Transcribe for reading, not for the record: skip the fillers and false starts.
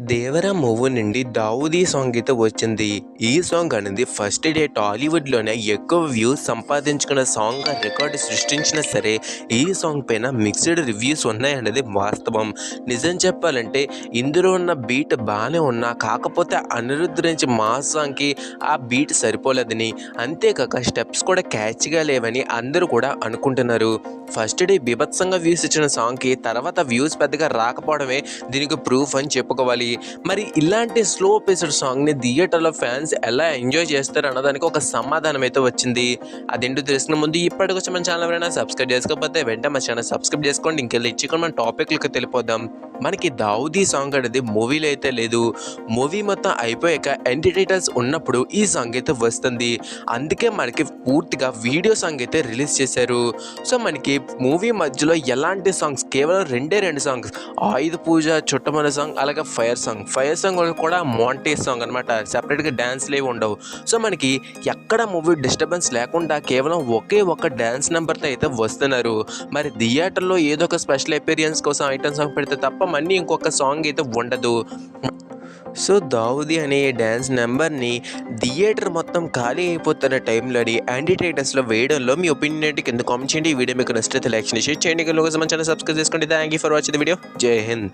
దేవర movie నుండి 'Dawoodi' song అయితే వచ్చింది. ఈ సాంగ్ అనేది ఫస్ట్ డే టాలీవుడ్‌లోనే ఎక్కువ వ్యూస్ సంపాదించుకున్న సాంగ్‌గా రికార్డు సృష్టించినా సరే, ఈ సాంగ్ పైన మిక్స్డ్ రివ్యూస్ ఉన్నాయన్నది వాస్తవం. నిజం చెప్పాలంటే ఇందులో ఉన్న బీట్ బానే ఉన్నా, కాకపోతే అనిరుద్ నుంచి మాస్ సాంగ్‌కి ఆ బీట్ సరిపోలేదని, అంతేకాక స్టెప్స్ కూడా క్యాచ్‌గా లేవని అందరూ కూడా అనుకుంటున్నారు. ఫస్ట్ డే బీభత్సంగా వ్యూస్ ఇచ్చిన సాంగ్‌కి తర్వాత వ్యూస్ పెద్దగా రాకపోవడమే దీనికి ప్రూఫ్ అని చెప్పుకోవాలి. మరి ఇలాంటి స్లో పేస్డ్ సాంగ్‌ని థియేటర్‌లో ఫ్యాన్స్ ఎలా ఎంజాయ్ చేస్తారు అన్నదానికి ఒక సమాధానం అయితే వచ్చింది. అదేంటో తెలుసుకునే ముందు ఇప్పటికొచ్చి మన ఛానల్ ఎవరైనా సబ్స్క్రైబ్ చేసుకోకపోతే వెంటనే మా ఛానల్ సబ్స్క్రైబ్ చేసుకోండి. ఇంకెళ్ళి మన టాపిక్‌లోకి వెళ్ళిపోదాం. మనకి 'దావూదీ' సాంగ్ అనేది మూవీలో అయితే లేదు. మూవీ మొత్తం అయిపోయాక ఎండ్ టైటిల్స్ ఉన్నప్పుడు ఈ సాంగ్ అయితే వస్తుంది. అందుకే మనకి పూర్తిగా వీడియో సాంగ్ అయితే రిలీజ్ చేశారు. సో మనకి మూవీ మధ్యలో ఎలాంటి సాంగ్స్ కేవలం రెండే 2 సాంగ్స్ 'ఆయుధ పూజ', 'చుట్టమనే' సాంగ్, అలాగే 'ఫైర్' సాంగ్. 'ఫైర్' సాంగ్ కూడా మోంటేజ్ సాంగ్ అనమాట. సెపరేట్‌గా డాన్స్‌లు ఏవి ఉండవు. సో మనకి ఎక్కడ మూవీ డిస్టర్బెన్స్ లేకుండా కేవలం ఒకే ఒక్క డాన్స్ నెంబర్‌తో అయితే వస్తున్నారు. మరి థియేటర్‌లో ఏదో ఒక స్పెషల్ అపియరెన్స్ కోసం ఐటెమ్ సాంగ్ పెడితే తప్ప మళ్ళీ ఇంకొక సాంగ్ అయితే ఉండదు. సో 'దావూదీ' అనే డాన్స్ నెంబర్‌ని థియేటర్ మొత్తం ఖాళీ అయిపోతున్న టైంలోని యాంటీ టైటల్స్‌లో వేయడంలో మీ ఒపీనియన్ ఏంటి? కింద కామెంట్ చేయండి. ఈ వీడియో మీకు నచ్చితే లైక్ చేయండి, షేర్ చేయండి. మన ఛానల్ సబ్స్క్రైబ్ చేసుకోండి. Thank you for watching the video. జై హింద్.